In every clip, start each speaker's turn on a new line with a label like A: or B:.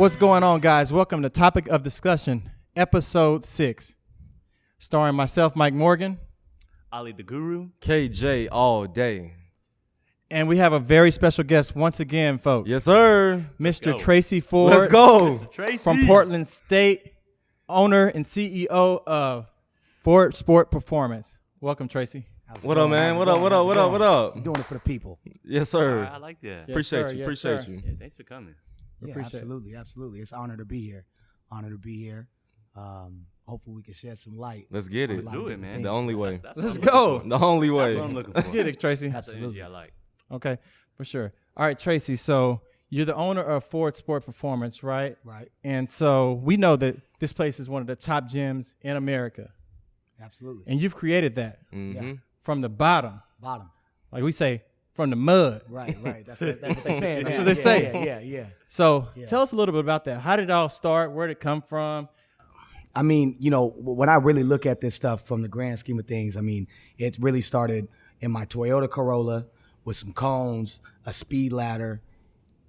A: What's going on, guys? Welcome to Topic of Discussion, Episode 6. Starring myself, Mike Morgan.
B: Ali the Guru.
C: KJ all day.
A: And we have a very special guest once again, folks.
C: Yes, sir.
A: Mr. Tracy Ford.
C: Let's go.
B: Tracy.
A: From Portland State, owner and CEO of Ford Sport Performance. Welcome, Tracy.
C: What up, man? What up?
D: I'm doing it for the people.
C: Yes, sir.
B: I like that.
A: Yes,
C: Appreciate
A: sir.
C: you.
A: Yes,
C: Appreciate
A: sir.
C: you.
B: Yeah, thanks for coming.
D: Yeah, absolutely. It's an honor to be here. Hopefully we can shed some light.
C: Let's get it.
B: Let's do it, man.
C: The only way.
B: what
A: Let's
B: I'm
A: go.
B: looking for.
C: The only
B: That's
C: way.
B: what I'm looking for.
A: Let's get it, Tracy.
B: That's the energy I like.
A: Okay, for sure. All right, Tracy, so you're the owner of Ford Sport Performance, right?
D: Right.
A: And so we know that this place is one of the top gyms in America.
D: Absolutely.
A: And you've created that
D: Yeah.
A: from the bottom.
D: Bottom.
A: Like we say, from the mud.
D: Right. That's what they say.
A: That's what they say.
D: Yeah.
A: So tell us a little bit about that. How did it all start? Where did it come from?
D: I mean, when I really look at this stuff from the grand scheme of things, I mean, it really started in my Toyota Corolla with some cones, a speed ladder,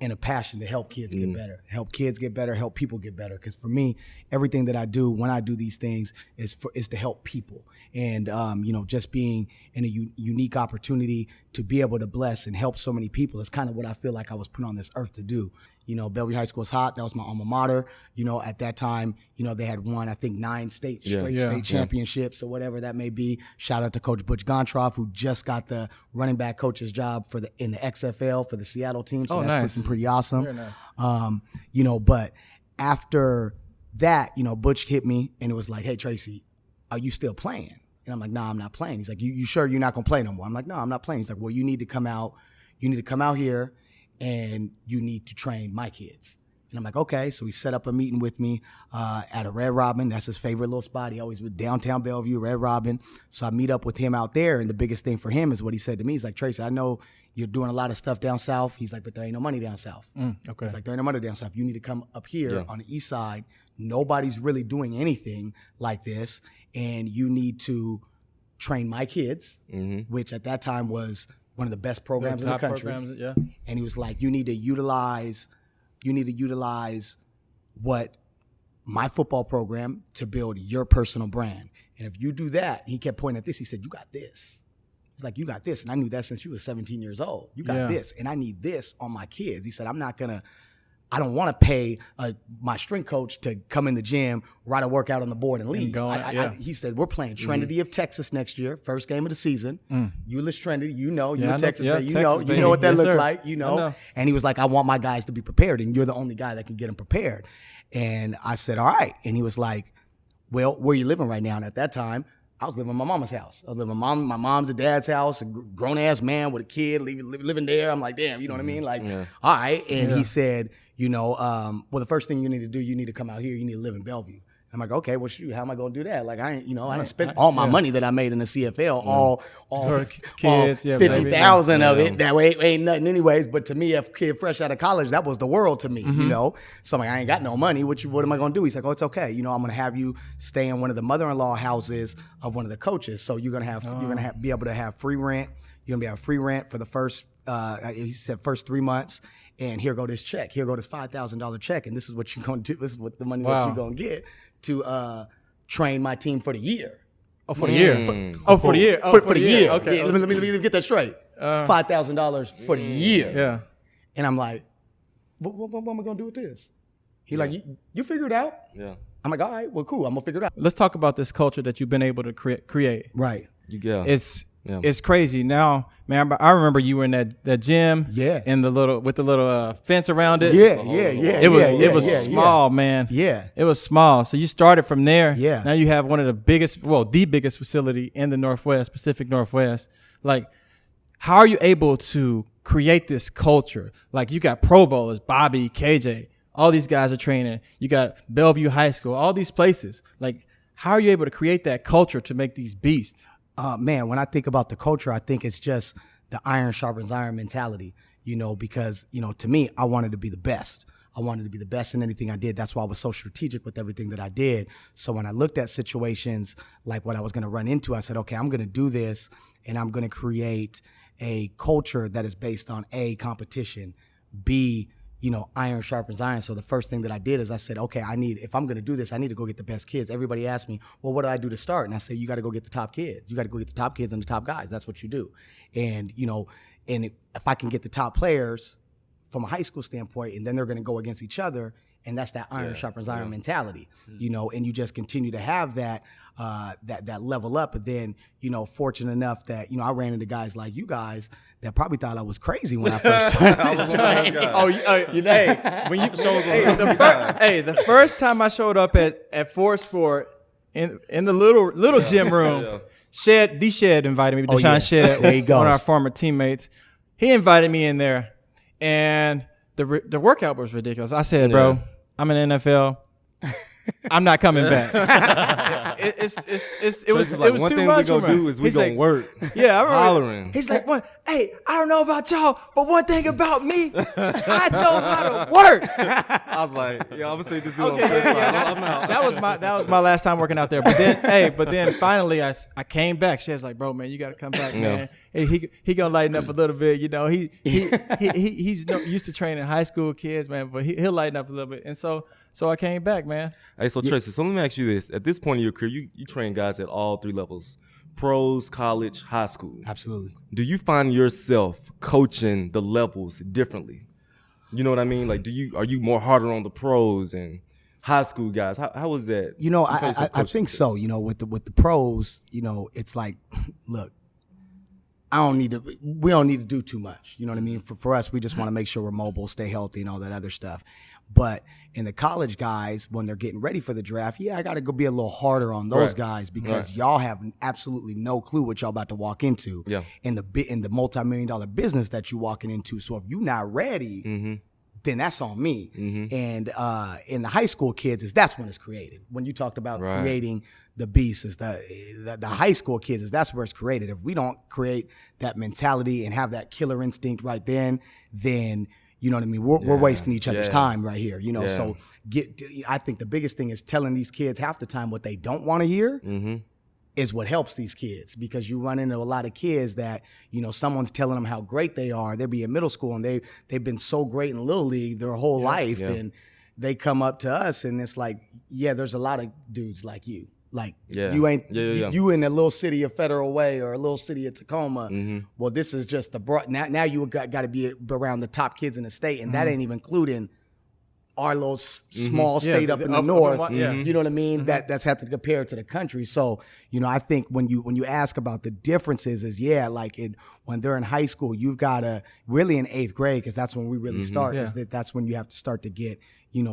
D: and a passion to help kids get better. Help kids get better, help people get better. Because for me, everything that I do when I do these things is to help people. And, just being in a unique opportunity to be able to bless and help so many people is kind of what I feel like I was put on this earth to do. Bellevue High School is hot. That was my alma mater. At that time, they had won, I think, 9 straight state championships or whatever that may be. Shout out to Coach Butch Gontroff, who just got the running back coach's job in the XFL for the Seattle team. So that's freaking pretty awesome.
A: Very nice.
D: But after that, Butch hit me and it was like, hey, Tracy, are you still playing? And I'm like, nah, I'm not playing. He's like, you sure you're not going to play no more? I'm like, no, I'm not playing. He's like, well, you need to come out. You need to come out here and you need to train my kids. And I'm like, okay. So he set up a meeting with me at a Red Robin. That's his favorite little spot. He always with downtown Bellevue, Red Robin. So I meet up with him out there. And the biggest thing for him is what he said to me. He's like, Tracy, I know you're doing a lot of stuff down south. He's like, but there ain't no money down south.
A: Okay.
D: He's like, there ain't no money down south. You need to come up here on the east side. Nobody's really doing anything like this. And you need to train my kids, which at that time was one of the best programs in the country. And he was like, you need to utilize what my football program to build your personal brand. And if you do that, he kept pointing at this. He said, you got this. He's like, you got this. And I knew that since you were 17 years old. You got this. And I need this on my kids. He said, I don't want to pay my strength coach to come in the gym, write a workout on the board and leave. He said, we're playing Trinity of Texas next year, first game of the season. Euless Trinity, you're a Texas fan. You know what that looked like, And he was like, I want my guys to be prepared, and you're the only guy that can get them prepared. And I said, all right. And he was like, well, where are you living right now? And at that time, I was living in my mama's house. I was living in my mom's and dad's house, a grown-ass man with a kid living there. I'm like, damn, you know what I mean? Like, all right. And he said, well, the first thing you need to do, you need to come out here. You need to live in Bellevue. I'm like, okay, well, shoot, how am I going to do that? Like, I didn't spend all my money that I made in the CFL, all
A: kids,
D: 50,000 of it. That way ain't nothing anyways. But to me, a kid fresh out of college, that was the world to me, So I'm like, I ain't got no money. What am I going to do? He's like, oh, it's okay. I'm going to have you stay in one of the mother-in-law houses of one of the coaches. So you're going to be able to have free rent. You're going to be able to have free rent for the first, he said first 3 months. And here go this check. Here go this $5,000 check. And this is what you're going to do. This is what the money that you're going to get to train my team for the year.
A: Oh, for the year. For the year.
D: For the year.
A: Okay.
D: Yeah, let me get that straight. $5,000 for the year.
A: Yeah.
D: And I'm like, what am I going to do with this? He's like, you figure it out?
C: Yeah.
D: I'm like, all right, well, cool. I'm going to figure it out.
A: Let's talk about this culture that you've been able to create.
D: Right.
C: Yeah.
A: It's crazy. Now, man, I remember you were in that gym.
D: Yeah.
A: With the little fence around it.
D: Yeah.
A: It was small, man.
D: Yeah.
A: It was small. So you started from there.
D: Yeah.
A: Now you have one of the biggest facility in the Northwest, Pacific Northwest. Like, how are you able to create this culture? Like, you got Pro Bowlers, Bobby, KJ, all these guys are training. You got Bellevue High School, all these places. Like, how are you able to create that culture to make these beasts?
D: Man, when I think about the culture, I think it's just the iron sharpens iron mentality, because, to me, I wanted to be the best. I wanted to be the best in anything I did. That's why I was so strategic with everything that I did. So when I looked at situations like what I was going to run into, I said, okay, I'm going to do this, and I'm going to create a culture that is based on A, competition, B, iron sharpens iron. So the first thing that I did is I said, okay, if I'm going to do this, I need to go get the best kids. Everybody asked me, well, what do I do to start? And I said, you got to go get the top kids. You got to go get the top kids and the top guys. That's what you do. And, if I can get the top players from a high school standpoint, and then they're going to go against each other, and that's that iron sharpens iron mentality, and you just continue to have that level up. But then, fortunate enough that, I ran into guys like you guys that probably thought I was crazy when I first started.
A: The first time I showed up at Ford Sport in the little gym room, Shed invited me. Deshaun Shed,
D: there he goes.
A: one of our former teammates, he invited me in there, and the workout was ridiculous. I said, bro, I'm in the NFL. I'm not coming back. It was
C: like,
A: too much.
C: one thing we gonna do is we gonna work.
A: Yeah, I remember.
C: Hollering.
A: He's like, "What? Hey, I don't know about y'all, but one thing about me, I know how to work."
C: I was like, I'm gonna say this dude
A: Okay,
C: on
A: yeah,
C: I'm out.
A: that was my last time working out there. But then, finally, I came back. She was like, "Bro, man, you got to come back, man. Hey, he gonna lighten up a little bit. He's used to training high school kids, man, but he'll lighten up a little bit." And so I came back, man.
C: Hey, so Tracy, so let me ask you this: at this point in your career, you train guys at all three levels: pros, college, high school.
D: Absolutely.
C: Do you find yourself coaching the levels differently? You know what I mean? Like, are you more harder on the pros and high school guys? How was that?
D: I think so. With the pros, it's like, look, we don't need to do too much. You know what I mean? For us, we just want to make sure we're mobile, stay healthy, and all that other stuff. But in the college guys, when they're getting ready for the draft, I got to go be a little harder on those guys because y'all have absolutely no clue what y'all about to walk into in the multi-million-dollar business that you walking into. So if you're not ready, then that's on me. And in the high school kids, that's when it's created. When you talked about creating the beast, is the high school kids, that's where it's created. If we don't create that mentality and have that killer instinct right then you know what I mean? We're wasting each other's time right here. So I think the biggest thing is telling these kids half the time what they don't want to hear is what helps these kids, because you run into a lot of kids that, someone's telling them how great they are. They'll be in middle school and they've been so great in Little League their whole life. And they come up to us and it's like, there's a lot of dudes like you. Like you ain't you in a little city of Federal Way or a little city of Tacoma. Well, this is just the broad. Now you got to be around the top kids in the state, and that ain't even including our little small state up in the north. You know what I mean? That's have to compare to the country. So I think when you ask about the differences is when they're in high school, you've got to really in 8th grade, because that's when we really start. That's when you have to start to get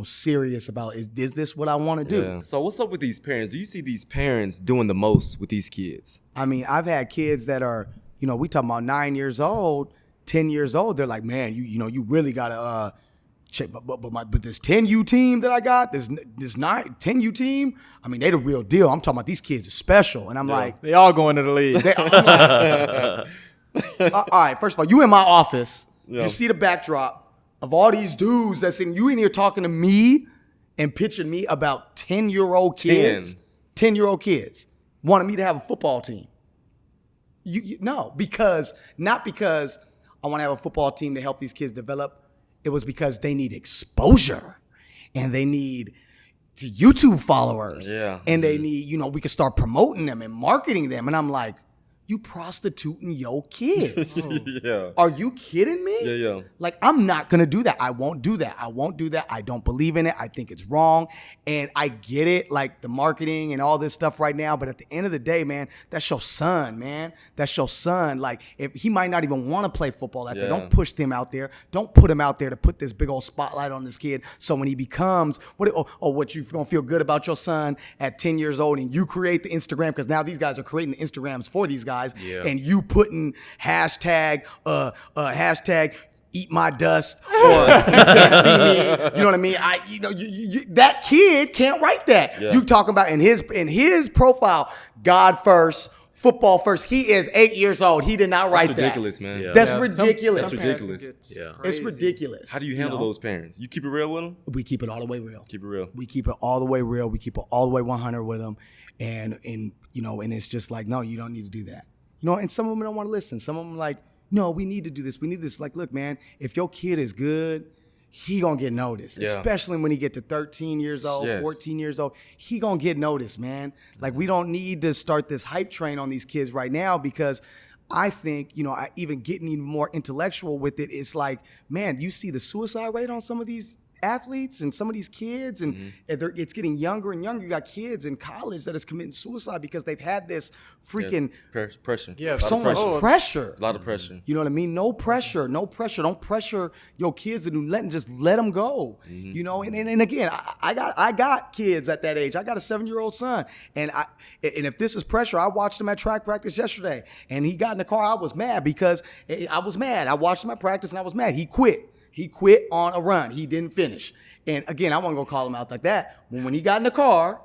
D: serious about is this what I want to do?
C: Yeah. So what's up with these parents? Do you see these parents doing the most with these kids?
D: I mean, I've had kids that are, we talking about 9 years old, 10 years old. They're like, man, you really gotta check. But this 10U team that I got, this 10U team, I mean, they the real deal. I'm talking about these kids are special, and I'm like,
A: they all going to the league.
D: All right, first of all, you in my office, you see the backdrop of all these dudes that's in here talking to me and pitching me about 10-year-old kids. 10-year-old kids wanted me to have a football team. No, not because I want to have a football team to help these kids develop. It was because they need exposure and they need YouTube followers. And they need, we can start promoting them and marketing them. And I'm like, you prostituting your kids. Are you kidding me? Like, I'm not going to do that. I won't do that. I don't believe in it. I think it's wrong. And I get it, like the marketing and all this stuff right now. But at the end of the day, man, that's your son, man. That's your son. Like, if he might not even want to play football out there, don't push them out there. Don't put him out there to put this big old spotlight on this kid. So when he becomes, what you going to feel good about your son at 10 years old and you create the Instagram, because now these guys are creating the Instagrams for these guys. And you putting hashtag eat my dust, or you can't see me. You know what I mean? That kid can't write that. You talking about in his profile, God first, football first. He is 8 years old. He did not write that.
C: That's ridiculous, man.
D: That's ridiculous.
C: That's ridiculous.
D: It's ridiculous.
C: How do you handle those parents? You keep it real with them?
D: We keep it all the way real.
C: Keep it real.
D: We keep it all the way real. We keep it all the way 100 with them. And it's just like, no, you don't need to do that. And some of them don't want to listen. Some of them like, no, we need to do this. We need this. Like, look, man, if your kid is good, he gonna get noticed, especially when he get to 13 years old, 14 years old. He gonna get noticed, man. Like, we don't need to start this hype train on these kids right now, because I think, even getting even more intellectual with it, it's like, man, you see the suicide rate on some of these athletes and some of these kids, and it's getting younger and younger. You got kids in college that is committing suicide because they've had this freaking
C: pressure.
A: Yeah,
D: so much pressure.
C: A lot of pressure.
D: You know what I mean? No pressure. Don't pressure your kids to just let them go. And again, I got kids at that age. I got a 7-year-old son, and if this is pressure, I watched him at track practice yesterday, and he got in the car. I was mad because I was mad. I watched him at practice, and I was mad. He quit. He quit on a run. He didn't finish. And again, I wasn't going to call him out like that. When he got in the car,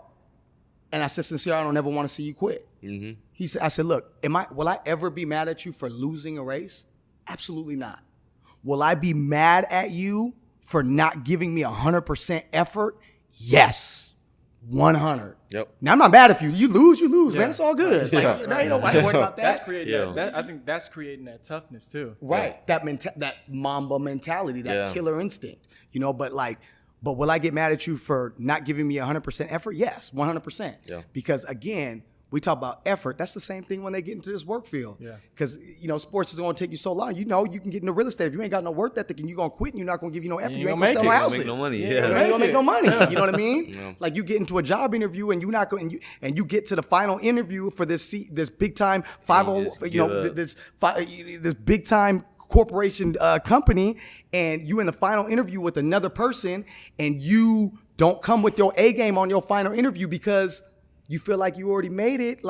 D: and I said, "Sincere, I don't ever want to see you quit." I said, "Look, will I ever be mad at you for losing a race? Absolutely not. Will I be mad at you for not giving me 100% effort? Yes. 100.
C: Yep.
D: Now, I'm not mad if you lose, man. It's all good. Like, ain't nobody worried about that.
A: That's creating I think that's creating that toughness too.
D: Right. That Mamba mentality, that killer instinct. But will I get mad at you for not giving me 100% effort? Yes, 100%. Yeah. Because again, we talk about effort. That's the same thing when they get into this work field. Yeah. Because, sports is going to take you so long. You can get into real estate. If you ain't got no work ethic and you're going to quit and you're not going to give you no effort, you ain't going to sell no houses.
B: Make no money.
D: You ain't going to make no money. You know what I mean? Yeah. Like, you get into a job interview and you're not going, and you get to the final interview for this big time this big time corporation company, and you in the final interview with another person, and you don't come with your A game on your final interview because you feel like you already made it,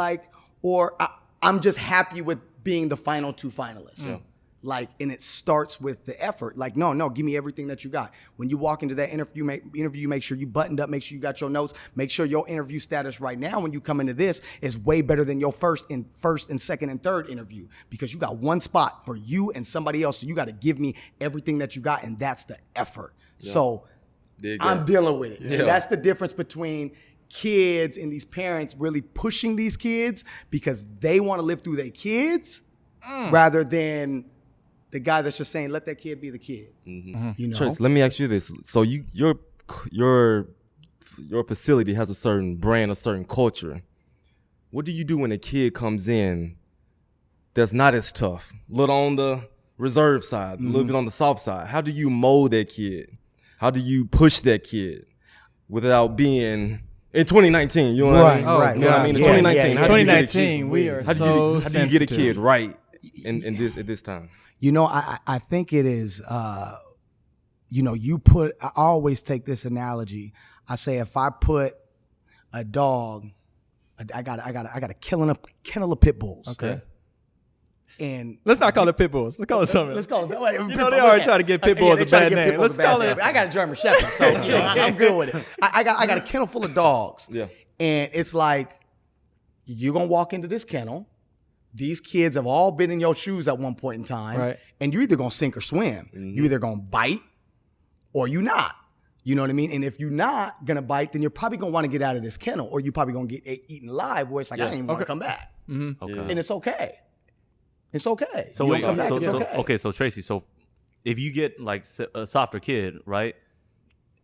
D: I'm just happy with being the final 2 finalists. Yeah. And it starts with the effort. No, give me everything that you got. When you walk into that interview, make sure you buttoned up, make sure you got your notes, make sure your interview status right now when you come into this is way better than your first and second and third interview, because you got one spot for you and somebody else. So you got to give me everything that you got, and that's the effort. Yeah. So I'm dealing with it. Yeah. And that's the difference between kids and these parents really pushing these kids because they want to live through their kids rather than the guy that's just saying, let that kid be the kid.
C: Trace, let me ask you this. So your facility has a certain brand, a certain culture. What do you do when a kid comes in that's not as tough, a little on the reserve side, a little bit on the soft side? How do you mold that kid? How do you push that kid without being in 2019? You know what I mean?
D: Right.
C: You know what I mean? In 2019,
A: how do
C: you get a kid right in this at this time?
D: I think it is. I always take this analogy. I say, if I put a dog, I got a kennel of pit bulls.
A: Okay.
D: And
A: let's not call it pit bulls. Let's call it something.
D: Let's call it.
A: They already try to get pit bulls a bad name. Let's call it.
D: I got a German Shepherd, so I'm good with it. I got a kennel full of dogs.
C: Yeah.
D: And it's like, you're gonna walk into this kennel. These kids have all been in your shoes at one point in time,
A: right? And
D: you're either gonna sink or swim. You're either gonna bite or you not. You know what I mean? And if you're not gonna bite, then you're probably gonna want to get out of this kennel, or you're probably gonna get eaten alive, where it's like, I didn't even want to come back.
B: Okay.
D: And it's okay. It's okay.
B: So wait, so Tracy, so if you get like a softer kid, right,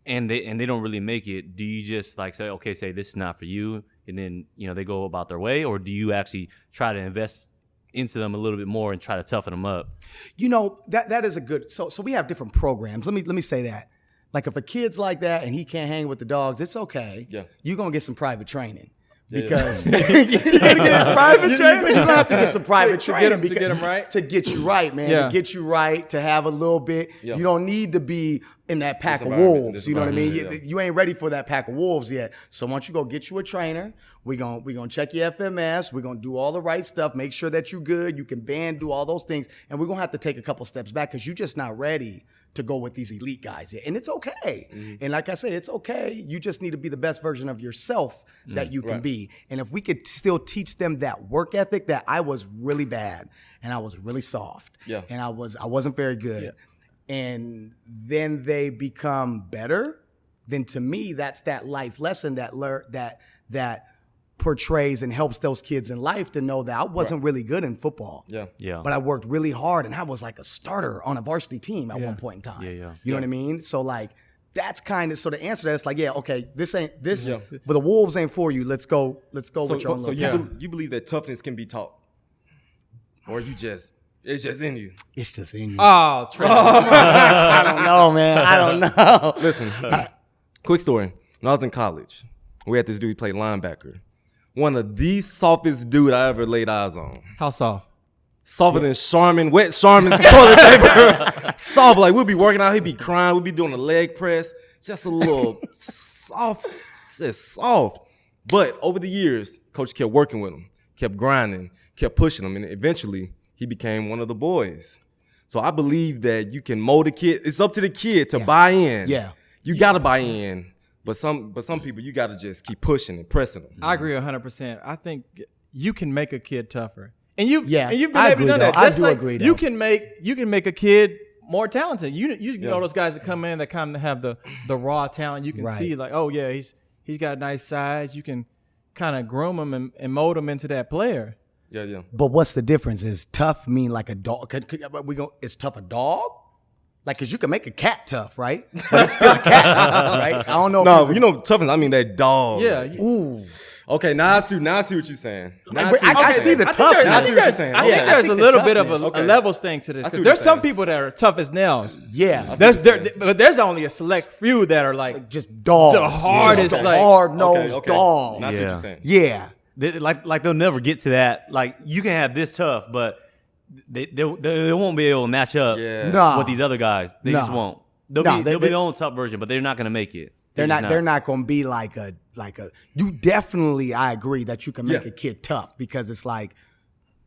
B: and they don't really make it, do you just say this is not for you, and then they go about their way, or do you actually try to invest into them a little bit more and try to toughen them up?
D: That is a good. So we have different programs. Let me say that. Like, if a kid's like that and he can't hang with the dogs, it's okay. Yeah, you're gonna get some private training. Because you're gonna have to get some private training to get them right, to get you right, man. Yeah. To get you right, to have a little bit. Yeah. You don't need to be in that pack of wolves. You know what I mean? Yeah. You ain't ready for that pack of wolves yet. So once you go get you a trainer, we're gonna check your FMS. We're gonna do all the right stuff. Make sure that you're good. You can band, do all those things, and we're gonna have to take a couple steps back because you're just not ready to go with these elite guys yet. And it's okay. And like I said, it's okay. You just need to be the best version of yourself that you can be. And if we could still teach them that work ethic, that I was really bad and I was really soft. Yeah. And I wasn't very good. Yeah. And then they become better, then to me, that's that life lesson that portrays and helps those kids in life to know that I wasn't really good in football.
B: Yeah.
D: But I worked really hard, and I was like a starter on a varsity team at one point in time.
B: Yeah.
D: You know what I mean? So like that's kind of so the answer to that is like, yeah, okay, this ain't this but the Wolves ain't for you. Let's go with your own
C: So
D: little
C: you believe that toughness can be taught, or it's just in you?
D: It's just in you.
A: Oh, Tracy.
D: I don't know, man. I don't know.
C: Listen, quick story. When I was in college, we had this dude play linebacker. One of the softest dude I ever laid eyes on.
A: How soft?
C: Softer than wet Charmin's toilet paper. Soft, like we'll be working out, he'd be crying, we'll be doing a leg press. Just a little soft, just soft. But over the years, coach kept working with him, kept grinding, kept pushing him, and eventually he became one of the boys. So I believe that you can mold a kid. It's up to the kid to buy in.
D: Yeah.
C: You gotta buy in. But some people you gotta just keep pushing and pressing them.
A: I agree 100%. I think you can make a kid tougher, and you've
D: Yeah,
A: been
D: I
A: able
D: agree,
A: to do that.
D: though. I
A: Just
D: do
A: like
D: agree,
A: you
D: though.
A: can make a kid more talented. You know those guys that come in that kind of have the raw talent. You can
D: Right.
A: see like, oh yeah, he's got nice size. You can kind of groom him and mold him into that player.
C: Yeah.
D: But what's the difference? Is tough mean like a dog? Is tough a dog? Like, cause you can make a cat tough, right? But it's still a cat, right? I don't know.
C: No, you know toughness. I mean that dog.
A: Yeah.
D: Ooh.
C: Okay, now I see what you're saying.
D: I see the
A: I think
D: toughness.
C: I see what you're saying.
A: I think
C: Yeah.
A: there's
D: I think
A: a
D: the
A: little bit of
D: toughness.
A: a levels thing to this.
C: I see
A: 'Cause
C: what
A: there's
C: you're
A: some
C: saying.
A: people that are tough as nails.
D: Yeah.
A: But there's only a select few that are like
D: Just dogs.
A: The hardest,
D: Just
A: like-
D: hard-nosed
C: Okay.
D: dog.
C: Now I see what
B: Yeah.
C: you're saying.
D: Yeah.
B: Like they'll never get to that. Like you can have this tough, but they won't be able to match up
D: Nah.
B: with these other guys. They just
D: Nah.
B: won't. They'll
D: Nah,
B: be their own tough version, but they're not going to make it.
D: They're
B: just
D: not gonna be like a you definitely, I agree that you can make
C: Yeah.
D: a kid tough because it's like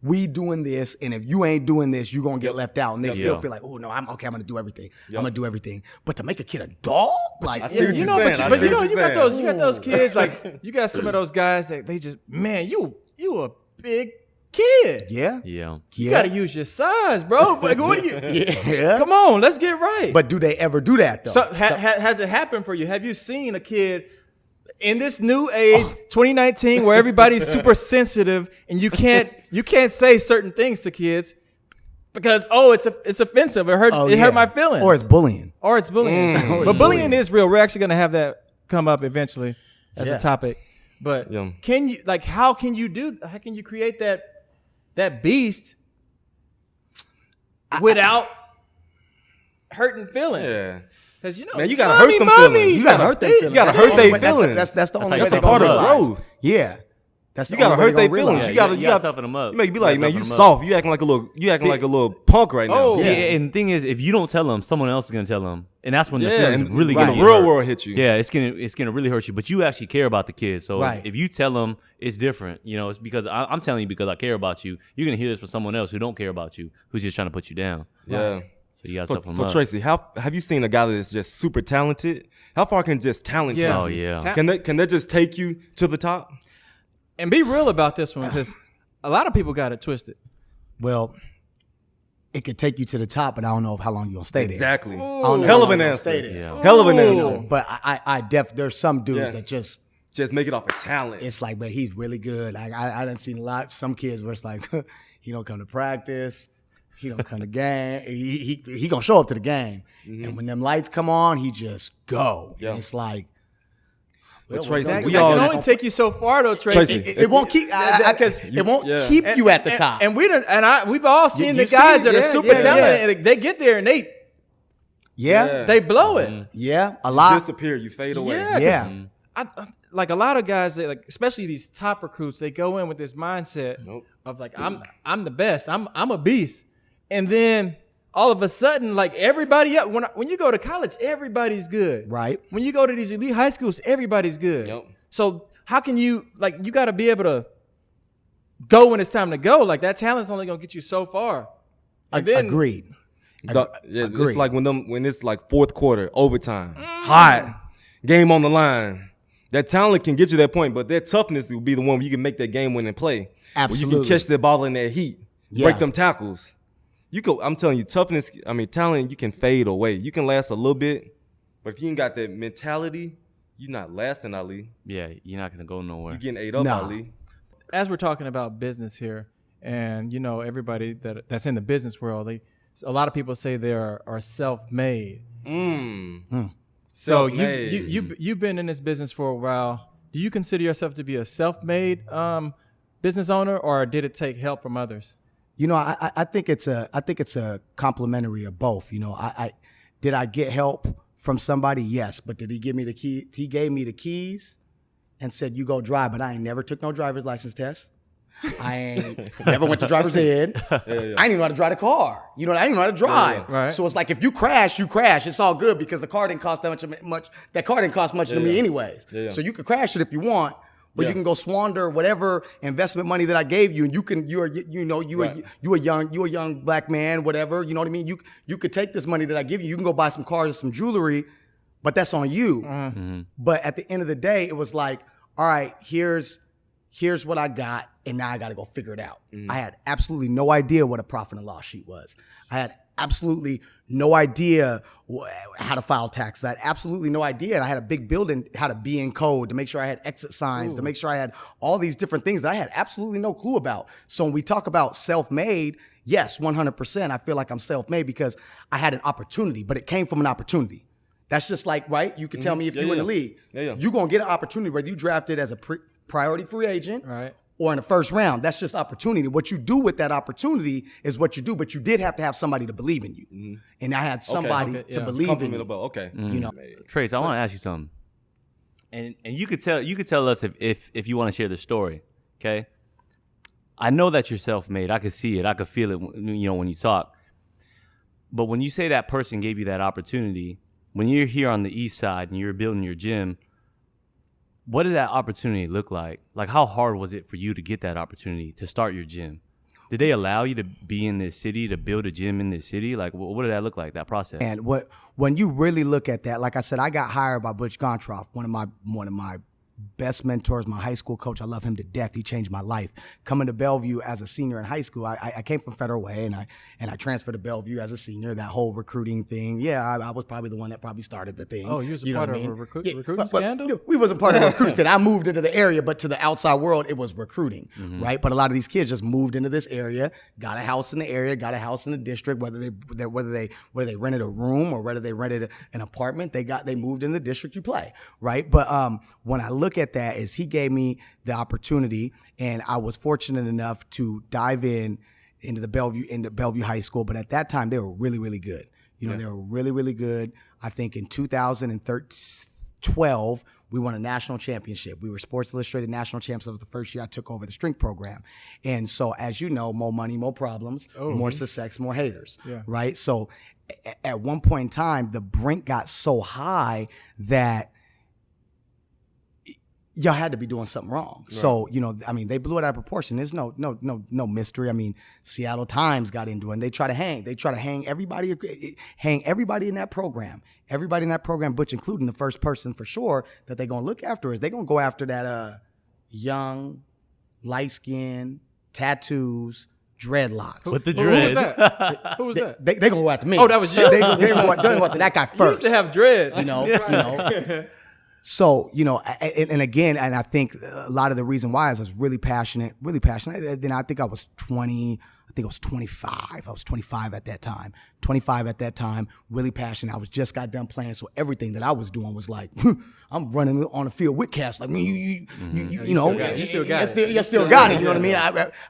D: we doing this, and if you ain't doing this, you're gonna get left out. And they still
B: Yeah.
D: feel like, oh no, I'm gonna do everything. I'm gonna do everything. But to make a kid a dog, like
C: I see what
A: you
C: you're
A: know,
C: saying.
A: but you
C: what
A: got
C: you're
A: those
C: saying.
A: you got those kids like you got some of those guys that they just man you a big kid.
D: yeah.
B: Yeah.
A: You got to use your size, bro. Like, what do you?
D: Yeah.
A: Come on, let's get right.
D: But do they ever do that though?
A: So, has it happened for you? Have you seen a kid in this new age, 2019, where everybody's super sensitive and you can't say certain things to kids because it's offensive. It hurt my feelings.
D: Or it's bullying.
A: Or it's bullying. But bullying is real. We're actually going to have that come up eventually as a topic. But can you how can you create that beast without hurting feelings?
C: Yeah.
A: Because you know,
C: Man, you gotta hurt them feelings.
D: You gotta hurt their feelings.
C: You gotta hurt their feelings.
D: That's the only
B: how
D: way
B: you
D: they
B: toughen
C: part
D: gonna
C: of
B: them up.
D: realize.
C: growth.
D: Yeah. That's
C: You
D: the
C: gotta
D: only way
C: hurt
D: they
C: their
D: gonna
C: feelings.
D: realize.
B: You gotta toughen them up.
C: You make be like,
B: You
C: man,
B: gotta
C: you
B: toughen 'em
C: soft. You acting like a little punk right now.
A: Oh,
B: See,
A: yeah.
B: and the thing is, if you don't tell them, someone else is gonna tell them, and that's when the
C: Yeah,
B: feelings
C: and
B: really
C: when
B: gonna
C: the real
B: hurt.
C: world hits you.
B: Yeah, it's gonna really hurt you. But you actually care about the kids, so
D: Right.
B: if you tell them, it's different. You know, it's because I'm telling you because I care about you. You're gonna hear this from someone else who don't care about you, who's just trying to put you down.
C: Yeah.
B: So you gotta
C: So,
B: toughen them
C: so
B: up.
C: Tracy, how have you seen a guy that's just super talented? How far can just talent take
B: Oh,
C: you?
B: yeah.
C: Can that just take you to the top?
A: And be real about this one because a lot of people got it twisted.
D: Well, it could take you to the top, but I don't know how long you're gonna stay there.
C: Exactly.
D: I don't know
C: Hell
D: how
C: of an
D: long you'll
C: answer.
D: stay there.
B: Yeah.
C: Hell of an answer.
D: But there's some dudes that just
C: Just make it off of talent.
D: it's like, but he's really good. Like I done seen a lot. Some kids where it's like, he don't come to practice, he don't come to game. He gonna show up to the game, and when them lights come on, he just go.
C: Yeah.
D: And it's like,
C: But
D: well,
C: Tracy,
D: that-
C: we
A: That
C: all
A: can only take you so far, though, Tracy.
C: Tracy,
D: it won't keep
A: because
D: it won't
C: yeah.
D: keep you at the top.
A: And we've all seen the
D: you seen
A: guys
D: it,
A: that
D: yeah,
A: are super
D: yeah,
A: talented,
D: yeah.
A: and they get there and
D: yeah,
C: Yeah.
A: they blow it.
D: yeah, a lot.
C: disappear, you fade away.
A: Yeah, 'cause
D: Yeah.
A: I like a lot of guys, they, like especially these top recruits, they go in with this mindset of like I'm the best, I'm a beast, and then all of a sudden, like everybody else, when you go to college, everybody's good,
D: Right.
A: When you go to these elite high schools, everybody's good.
C: Yep.
A: So how can you you got to be able to go when it's time to go? Like that talent's only gonna get you so far. And then,
D: Agreed.
C: It's like when it's like fourth quarter, overtime, hot, game on the line. That talent can get you that point, but that toughness will be the one where you can make that game winning play. Where you
D: Absolutely.
C: can catch that ball in that heat,
D: Yeah.
C: break them tackles. I'm telling you, toughness. I mean, talent. You can fade away. You can last a little bit, but if you ain't got that mentality you're not lasting, Ali.
B: Yeah, you're not gonna go nowhere.
C: You're getting ate up,
D: No.
C: Ali.
A: As we're talking about business here, and you know everybody that's in the business world, a lot of people say they are self-made. So you've been in this business for a while. Do you consider yourself to be a self-made business owner, or did it take help from others?
D: You know, I think it's a complementary of both. You know, did I get help from somebody? Yes, but did he give me the key? He gave me the keys and said, "You go drive." But I ain't never took no driver's license test. I ain't never went to driver's ed. I didn't even know how to drive a car. You know, I didn't even know how to drive.
A: Right.
D: So it's like if you crash, you crash. It's all good because the car didn't cost that much. That car didn't cost much to me anyways. So you could crash it if you want. But you can go squander whatever investment money that I gave you, and you a young black man, whatever. You know what I mean? You could take this money that I give you. You can go buy some cars and some jewelry, but that's on you. Mm-hmm. But at the end of the day, it was like, all right, here's what I got, and now I got to go figure it out. Mm-hmm. I had absolutely no idea what a profit and loss sheet was. I had absolutely no idea how to file taxes. I had absolutely no idea. And I had a big building, how to be in code, to make sure I had exit signs, to make sure I had all these different things that I had absolutely no clue about. So when we talk about self-made, yes, 100%, I feel like I'm self-made because I had an opportunity, but it came from an opportunity. That's just like, right? You can tell me if you're in the league. You're going to get an opportunity whether you drafted as a priority free agent or in the first round. That's just opportunity. What you do with that opportunity is what you do, but you did have to have somebody to believe in you. Mm-hmm. And I had somebody to believe in you.
B: Mm-hmm.
D: You know,
B: Trace, I want to ask you something. And you could tell us if you want to share the story, okay? I know that you're self-made. I could see it. I could feel it, you know, when you talk. But when you say that person gave you that opportunity, when you're here on the east side and you're building your gym, what did that opportunity look like? Like, how hard was it for you to get that opportunity to start your gym? Did they allow you to be in this city, to build a gym in this city? Like, what did that look like, that process?
D: And when you really look at that, like I said, I got hired by Butch Gontroff, one of my best mentors, my high school coach. I love him to death. He changed my life. Coming to Bellevue as a senior in high school, I came from Federal Way and I transferred to Bellevue as a senior. That whole recruiting thing, I was probably the one that probably started the thing.
A: Oh, you was a part of a recruiting scandal?
D: We wasn't part of a recruiting. I moved into the area, but to the outside world, it was recruiting, right? But a lot of these kids just moved into this area, got a house in the area, got a house in the district, whether they rented a room or whether they rented an apartment, they moved in the district you play, right? But when I look at that, is he gave me the opportunity, and I was fortunate enough to dive into Bellevue High School. But at that time, they were really, really good. You know, they were really, really good. I think in 2012, we won a national championship. We were Sports Illustrated national champs. That was the first year I took over the strength program. And so, as you know, more money, more problems, more success, more haters, right? So at one point in time, the brink got so high that y'all had to be doing something wrong. Right. So, you know, I mean, they blew it out of proportion. There's no mystery. I mean, Seattle Times got into it, and they try to hang everybody in that program. Everybody in that program, Butch including, the first person for sure that they're going to look after is they're going to go after that young, light-skinned, tattoos, dreadlocks.
B: With the dread.
D: Who was that? They going to go after me.
A: Oh, that was you?
D: They going to go after that guy first.
A: You used to have dread.
D: You know. So, you know, and again, and I think a lot of the reason why is I was really passionate. Then I think I was 20, I think I was 25. I was 25 at that time, really passionate. I was just got done playing. So everything that I was doing was like, I'm running on the field with Cash. Like, you know, you still got it. You still got it. You know what I mean?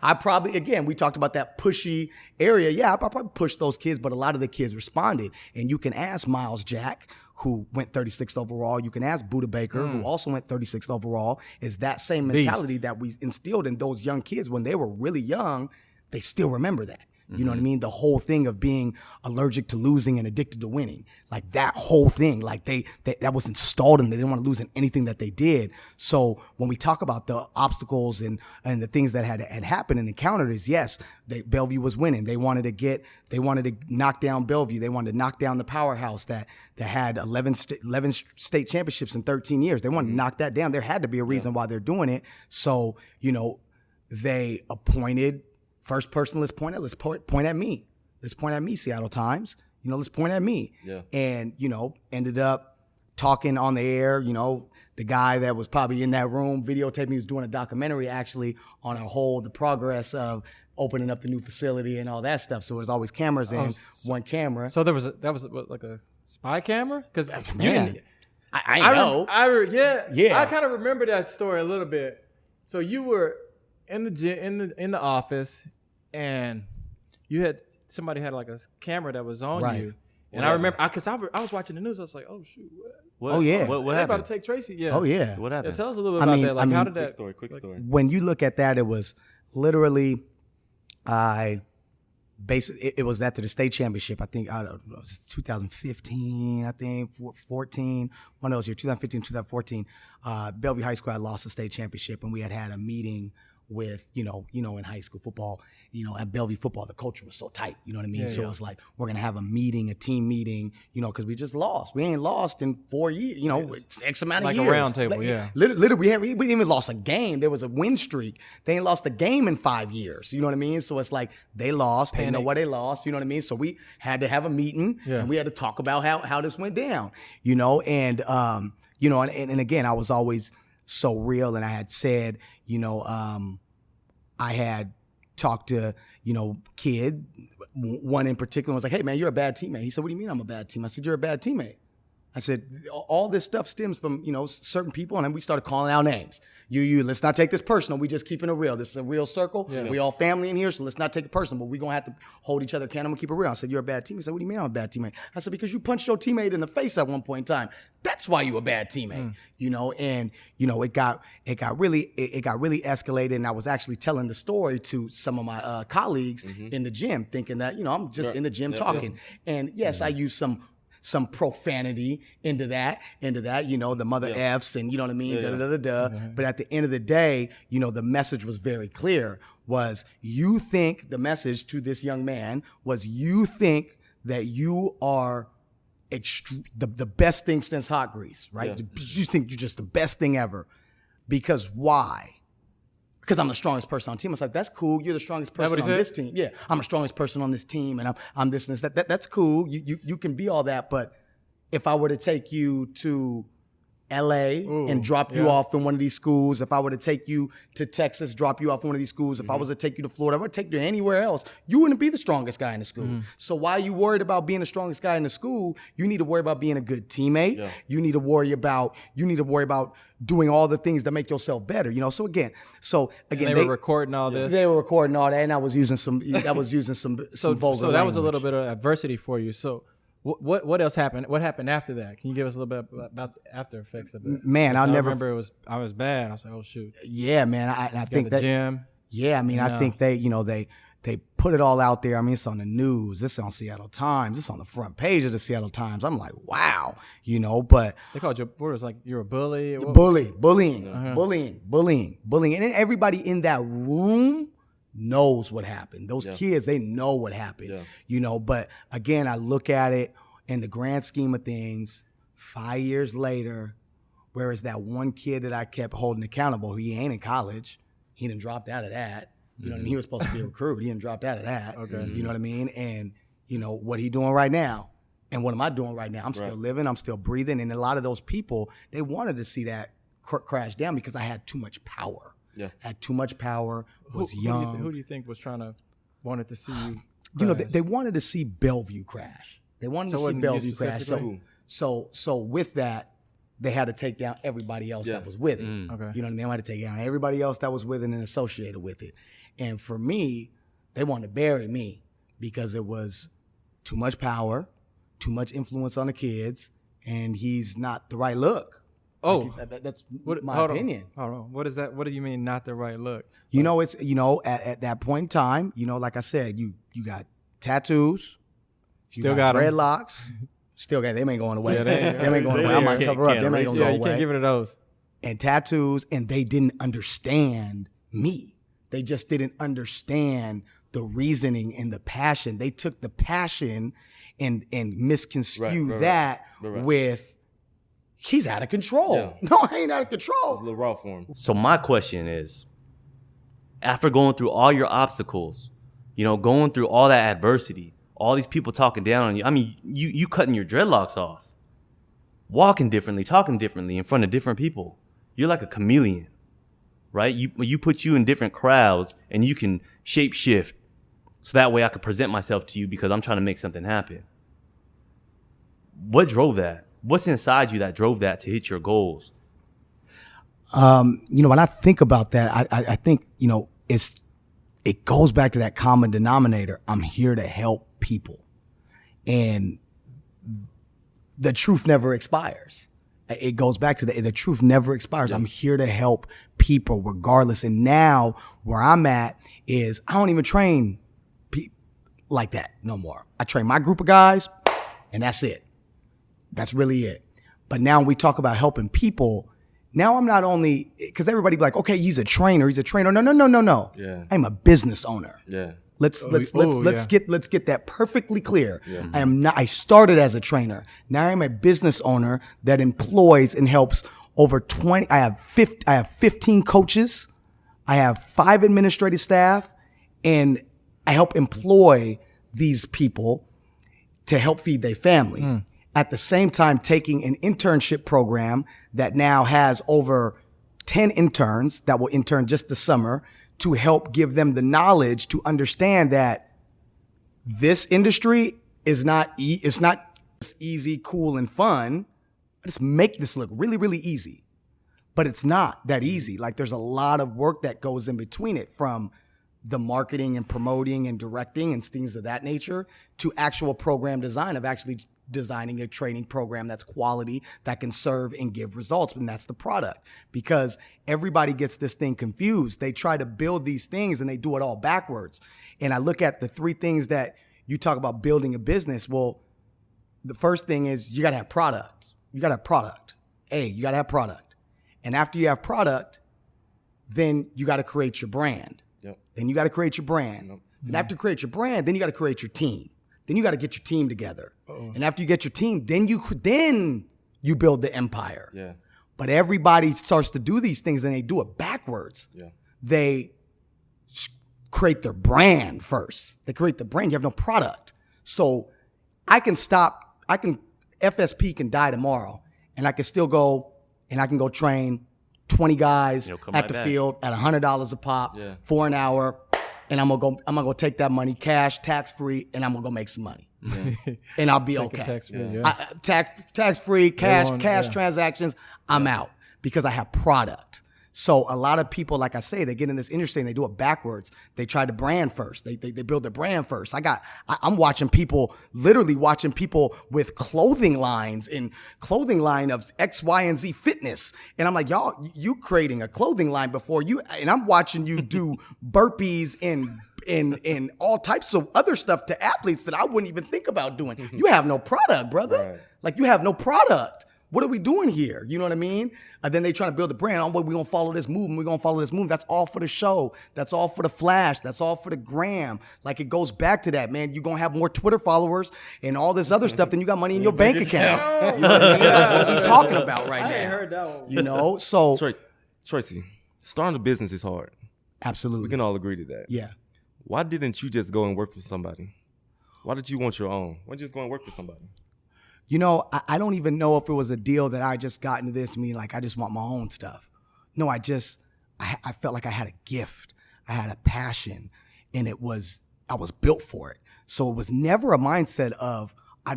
D: I probably, again, we talked about that pushy area. Yeah, I probably pushed those kids, but a lot of the kids responded. And you can ask Miles Jack, who went 36th overall. You can ask Buda Baker, who also went 36th overall. Is that same mentality that we instilled in those young kids when they were really young? They still remember that. You know what I mean? The whole thing of being allergic to losing and addicted to winning. Like that whole thing, like that was installed in them. They didn't want to lose in anything that they did. So when we talk about the obstacles and the things that had happened and encountered is, yes, Bellevue was winning. They wanted to knock down Bellevue. They wanted to knock down the powerhouse that had 11 state championships in 13 years. They wanted to knock that down. There had to be a reason why they're doing it. So, you know, they appointed first person, let's point at me. Let's point at me, Seattle Times. You know, let's point at me. Yeah. And, you know, ended up talking on the air, the guy that was probably in that room videotaping, he was doing a documentary actually on the progress of opening up the new facility and all that stuff. So there's always cameras in, one camera.
A: So that was like a spy camera? Because
D: man, I know.
A: Yeah. I kind of remember that story a little bit. So you were in the gym, in the office, and somebody had like a camera that was on you. And I remember, because I was watching the news, I was like, oh shoot.
B: What
A: They
B: happened?
A: about to take Tracy. Yeah.
D: Oh yeah.
B: What happened?
A: Yeah, tell us a little bit about that. Like, how did that?
C: Quick story.
D: When you look at that, it was literally, it was after the state championship. I think, I don't know, it was 2015, I think, 14, one of those years, 2015, 2014. Bellevue High School had lost the state championship, and we had a meeting with, in high school football, at Bellevue football, the culture was so tight, you know what I mean?
A: Yeah,
D: so
A: yeah.
D: it was like, we're going to have a team meeting, because we just lost. We ain't lost in 4 years, it's X amount of
A: like
D: years.
A: a round table, yeah.
D: Literally, we didn't even lost a game. There was a win streak. They ain't lost a game in 5 years, you know what I mean? So it's like, they lost, they know why they lost, you know what I mean? So we had to have a meeting, and we had to talk about how this went down, and again, I was always so real, and I had said, I had talked to, kid, one in particular was like, hey man, you're a bad teammate. He said, what do you mean I'm a bad teammate? I said, you're a bad teammate. I said, all this stuff stems from, certain people, and then we started calling out names. Let's not take this personal. We just keeping it real. This is a real circle. Yeah. We all family in here, so let's not take it personal, but we're going to have to hold each other accountable and keep it real. I said, you're a bad teammate. He said, what do you mean I'm a bad teammate? I said, because you punched your teammate in the face at one point in time. That's why you a bad teammate. It got really escalated, and I was actually telling the story to some of my colleagues in the gym, thinking that, I'm just in the gym talking. And yes, I used some profanity into that, the mother F's and you know what I mean, But at the end of the day, the message was very clear, the message to this young man was, you think that you are the best thing since hot grease, right? Yeah. You think you're just the best thing ever. Because why? Because I'm the strongest person on the team. I was like, that's cool. You're the strongest person on this team. Yeah, I'm the strongest person on this team, and I'm this and this. That's cool. You can be all that, but if I were to take you to LA and drop you off in one of these schools, if I were to take you to Texas, drop you off in one of these schools, if I was to take you to Florida, I would take you to anywhere else, you wouldn't be the strongest guy in the school. So why are you worried about being the strongest guy in the school? You need to worry about being a good teammate. Yeah. You need to worry about doing all the things that make yourself better. So again,
A: they were recording all this.
D: They were recording all that, and I was using some vulgar
A: So that was
D: language.
A: a little bit of adversity for you. So what else happened? What happened after that? Can you give us a little bit about the after effects of it?
D: Man,
A: I remember I was bad. I was like, oh shoot.
D: Yeah, man. I think
A: the gym.
D: Yeah, I mean, I think they put it all out there. I mean, it's on the news. It's on Seattle Times. It's on the front page of the Seattle Times. I'm like, wow, but
A: they called you. What was like? You're a bully.
D: Bullying. And then everybody in that room knows what happened. Those kids, they know what happened. Yeah. But again, I look at it in the grand scheme of things. 5 years later, whereas that one kid that I kept holding accountable, he ain't in college. He done dropped out of that. You know what I mean? He was supposed to be a recruit. He done dropped out of that. Okay. You know what I mean? And what he doing right now? And what am I doing right now? I'm still living. I'm still breathing. And a lot of those people, they wanted to see that crash down because I had too much power. Yeah. Had too much power, was young.
A: Who do you think wanted to see you crash?
D: They wanted to see Bellevue crash. They wanted to see Bellevue crash. So with that, they had to take down everybody else that was with it. Okay. You know what I mean? They had to take down everybody else that was with it and associated with it. And for me, they wanted to bury me because it was too much power, too much influence on the kids, and he's not the right look.
A: Oh,
D: that's my opinion.
A: Hold on. What is that? What do you mean not the right look?
D: It's at that point in time, like I said, you got tattoos,
A: still got
D: dreadlocks, still got them ain't going away. They ain't going away. I might cover up. Them ain't gonna go away.
A: You can't give it to those.
D: And tattoos, and they didn't understand me. They just didn't understand the reasoning and the passion. They took the passion and misconstrued that with. He's out of control. Yeah. No, I ain't out of control.
C: It's a little raw for him.
B: So my question is, after going through all your obstacles, going through all that adversity, all these people talking down on you, I mean, you cutting your dreadlocks off. walking differently, talking differently in front of different people. You're like a chameleon, right? You put you in different crowds and you can shape shift. So that way I could present myself to you because I'm trying to make something happen. What drove that? What's inside you that drove that to hit your goals?
D: When I think about that, I think, it goes back to that common denominator. I'm here to help people. And the truth never expires. It goes back to the truth never expires. I'm here to help people regardless. And now where I'm at is I don't even train like that no more. I train my group of guys and that's it. That's really it. But now when we talk about helping people, now I'm not only, because everybody be like, okay, he's a trainer. No.
C: Yeah.
D: I'm a business owner.
C: Yeah.
D: Let's get that perfectly clear. Yeah. I started as a trainer. Now I'm a business owner that employs and helps over 20. I have 15 coaches. I have 5 administrative staff, and I help employ these people to help feed their family. At the same time, taking an internship program that now has over 10 interns that will intern just this summer to help give them the knowledge to understand that this industry is not easy, cool, and fun. Just make this look really, really easy. But it's not that easy. Like, there's a lot of work that goes in between it, from the marketing and promoting and directing and things of that nature to actual program design, of actually designing a training program that's quality, that can serve and give results. And that's the product, because everybody gets this thing confused. They try to build these things and they do it all backwards. And I look at the 3 things that you talk about building a business. Well, the first thing is you got to have product. You got to have product. You got to have product. And after you have product, then you got to create your brand.
C: Yep.
D: Then you got to create your brand. Yep. Then after you create your brand, then you got to create your team. Then you got to get your team together. And after you get your team, then you build the empire.
C: Yeah.
D: But everybody starts to do these things and they do it backwards. Yeah. They create their brand first. They create the brand. You have no product. So FSP can die tomorrow, and I can still go and I can go train 20 guys at the field at $100 a pop for an hour. And I'm gonna go take that money, cash, tax free, and I'm gonna go make some money, and I'll be okay. Tax free, cash transactions. I'm out because I have product. So a lot of people, like I say, they get in this industry and they do it backwards. They try to brand first. They build their brand first. I'm literally watching people with clothing lines and clothing line of X, Y, and Z fitness. And I'm like, y'all, you creating a clothing line before you, and I'm watching you do burpees and all types of other stuff to athletes that I wouldn't even think about doing. You have no product, brother. Right. Like, you have no product. What are we doing here? You know what I mean? And then they try to build a brand. We're going to follow this movement. We're going to follow this movement. That's all for the show. That's all for the flash. That's all for the gram. Like, it goes back to that, man. You're going to have more Twitter followers and all this other stuff than you got money in your bank account. You know what I mean? Like, what we talking about right now. I ain't heard that one. So.
C: Tracy, starting a business is hard.
D: Absolutely.
C: We can all agree to that.
D: Yeah.
C: Why didn't you just go and work for somebody? Why did you want your own? Why didn't you just go and work for somebody?
D: I don't even know if it was a deal that I just got into this, I just want my own stuff. No, I felt like I had a gift. I had a passion, and I was built for it. So it was never a mindset of, I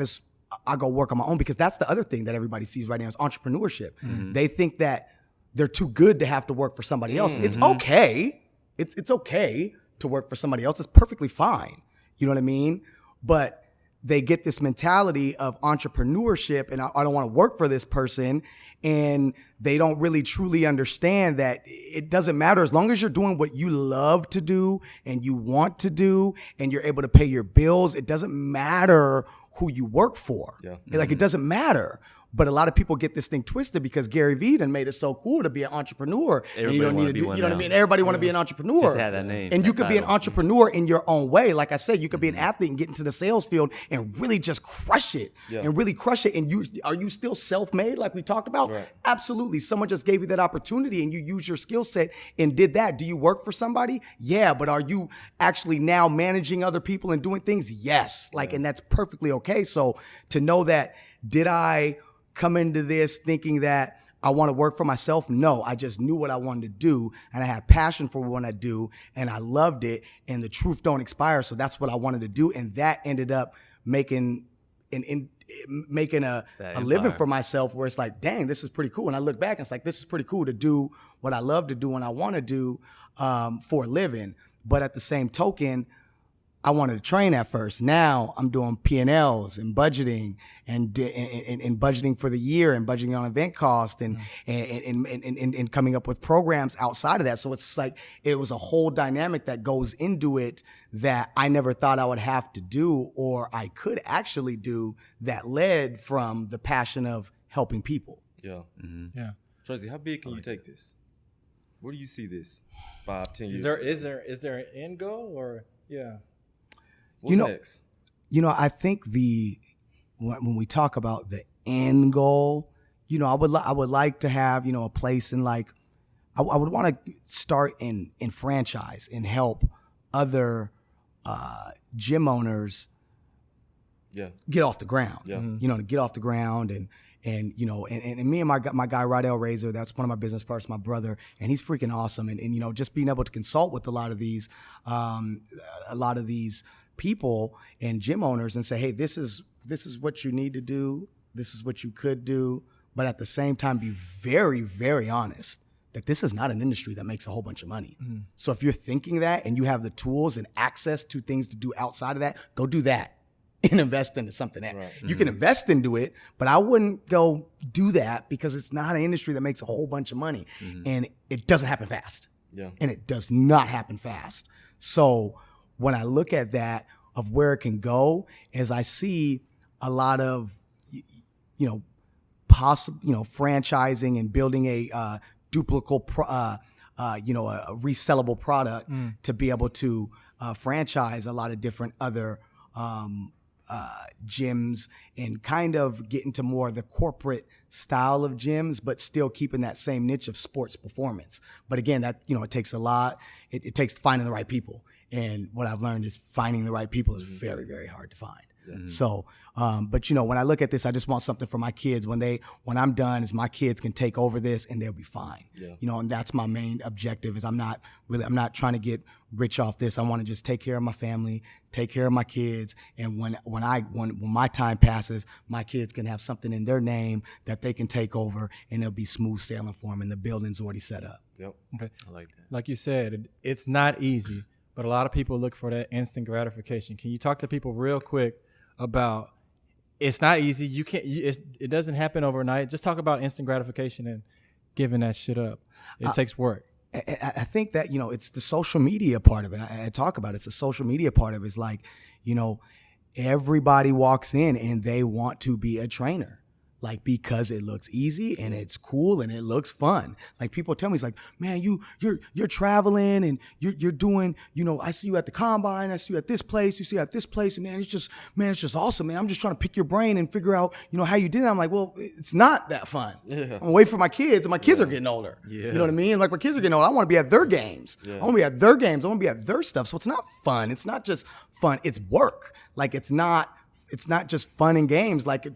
D: go work on my own, because that's the other thing that everybody sees right now is entrepreneurship. Mm-hmm. They think that they're too good to have to work for somebody else. Mm-hmm. It's okay. It's okay to work for somebody else. It's perfectly fine. You know what I mean? But they get this mentality of entrepreneurship, and I don't want to work for this person, and they don't really truly understand that it doesn't matter as long as you're doing what you love to do and you want to do and you're able to pay your bills. It doesn't matter who you work for. Yeah. Like, it doesn't matter. But a lot of people get this thing twisted because Gary Vee done made it so cool to be an entrepreneur. And you don't need to do, you know what I mean? Everybody want to be an entrepreneur.
B: Just have that name.
D: And you could be an entrepreneur in your own way. Like I said, you could be an athlete and get into the sales field and really just crush it. Yeah. And really crush it. And are you still self-made like we talked about? Right. Absolutely. Someone just gave you that opportunity and you use your skill set and did that. Do you work for somebody? Yeah. But are you actually now managing other people and doing things? Yes. And that's perfectly okay. So to know that, did I come into this thinking that I want to work for myself. No, I just knew what I wanted to do, and I had passion for what I do, and I loved it, and the truth don't expire. So that's what I wanted to do. And that ended up making a living for myself, where it's like, dang, this is pretty cool. And I look back and it's like, this is pretty cool to do what I love to do and I want to do for a living. But at the same token, I wanted to train at first. Now I'm doing P&Ls and budgeting and budgeting for the year and budgeting on event cost and coming up with programs outside of that. So it's like, it was a whole dynamic that goes into it that I never thought I would have to do, or I could actually do, that led from the passion of helping people.
C: Yeah.
A: Mm-hmm. Yeah.
C: Tracy, how big can you take this? Where do you see this 5, 10 years?
A: Is there an end goal, or yeah?
C: What's next?
D: I think when we talk about the end goal, I would like to have, a place in, like, I would want to start in franchise and help other gym owners get off the ground. Yeah. To get off the ground and me and my guy Wright Razor, that's one of my business partners, my brother, and he's freaking awesome. And just being able to consult with a lot of these people and gym owners and say, hey, this is what you need to do. This is what you could do. But at the same time, be very, very honest that this is not an industry that makes a whole bunch of money. Mm-hmm. So if you're thinking that and you have the tools and access to things to do outside of that, go do that and invest into something that you can invest into it, but I wouldn't go do that because it's not an industry that makes a whole bunch of money. Mm-hmm. And it doesn't happen fast. Yeah. And it does not happen fast. So when I look at that, of where it can go, as I see a lot of, franchising and building a duplicable, a resellable product to be able to franchise a lot of different other gyms and kind of get into more of the corporate style of gyms, but still keeping that same niche of sports performance. But again, that, it takes a lot. It takes finding the right people. And what I've learned is finding the right people is very, very hard to find. Mm-hmm. So, but when I look at this, I just want something for my kids. When I'm done, is my kids can take over this and they'll be fine. Yeah. And that's my main objective. Is I'm not trying to get rich off this. I want to just take care of my family, take care of my kids, and when my time passes, my kids can have something in their name that they can take over, and it'll be smooth sailing for them. And the building's already set up.
C: Yep.
A: Okay.
B: I like that. Like
A: you said, it's not easy, but a lot of people look for that instant gratification. Can you talk to people real quick about it's not easy? You can't. It doesn't happen overnight. Just talk about instant gratification and giving that shit up. It takes work.
D: I think that it's the social media part of it. I talk about it. It's the social media part of it. It's like everybody walks in and they want to be a trainer. Like, because it looks easy and it's cool and it looks fun. Like, people tell me, it's like, man, you're traveling and you're doing, I see you at the combine, I see you at this place, you see you at this place, and man, it's just awesome, man. I'm just trying to pick your brain and figure out, how you did it. I'm like, well, it's not that fun. Yeah. I'm away from my kids, and my kids are getting older. Yeah. You know what I mean? Like, my kids are getting older. I want to be at their games. Yeah. I want to be at their games. I want to be at their stuff. So it's not fun. It's not just fun. It's work. Like, it's not just fun and games. Like,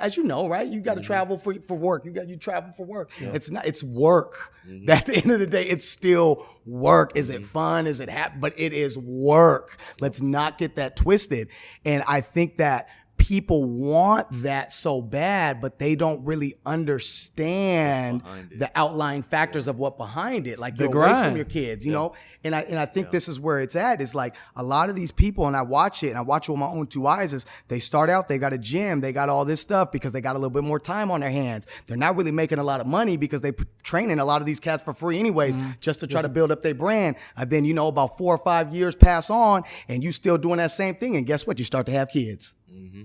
D: as you know, right? You got to travel for work. You travel for work. Yeah. It's work. Mm-hmm. At the end of the day, it's still work. Is it fun? Is it happy? But it is work. Let's not get that twisted. And I think that people want that so bad, but they don't really understand the outlying factors of what behind it. Like, you're away from your kids, you know? And I think this is where it's at, is like a lot of these people, and I watch it with my own two eyes, is they start out, they got a gym, they got all this stuff because they got a little bit more time on their hands. They're not really making a lot of money because they training a lot of these cats for free anyways, just to try to build up their brand. And then, about 4 or 5 years pass on and you still doing that same thing. And guess what? You start to have kids. Mm-hmm.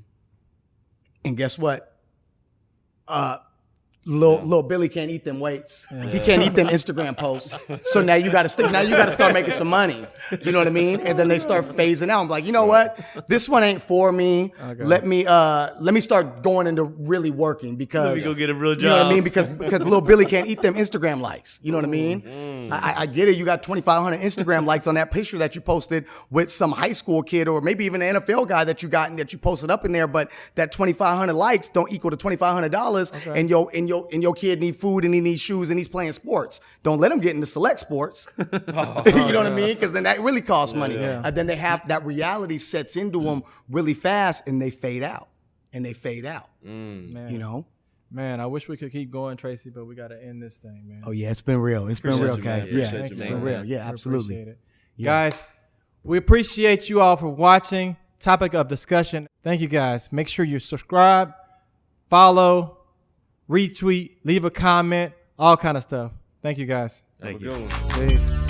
D: And guess what? Little Billy can't eat them weights. He can't eat them Instagram posts. So now you got to start making some money. You know what I mean? And then they start phasing out. I'm like, you know what? This one ain't for me. Okay. Let me start going into really working because
B: let me go get a real job.
D: You know what I mean? Because little Billy can't eat them Instagram likes. You know what I mean? I get it. You got 2,500 Instagram likes on that picture that you posted with some high school kid or maybe even an NFL guy that you got and that you posted up in there. But that 2,500 likes don't equal to $2,500. Okay. And your kid need food and he needs shoes and he's playing sports. Don't let him get into select sports. You know what I mean? Because then that really costs money. Yeah. And then they have that reality sets into them really fast and they fade out.
A: Man.
D: You know?
A: Man, I wish we could keep going, Tracy, but we got to end this thing, man.
D: Oh, yeah, it's been real. It's been real, Kat. Yeah,
A: it's
D: been real. Yeah, absolutely.
A: Yeah. Guys, we appreciate you all for watching. Topic of discussion. Thank you, guys. Make sure you subscribe, follow, retweet, leave a comment, all kind of stuff. Thank you, guys.
B: Thank you.
C: Have a good one.
A: Peace.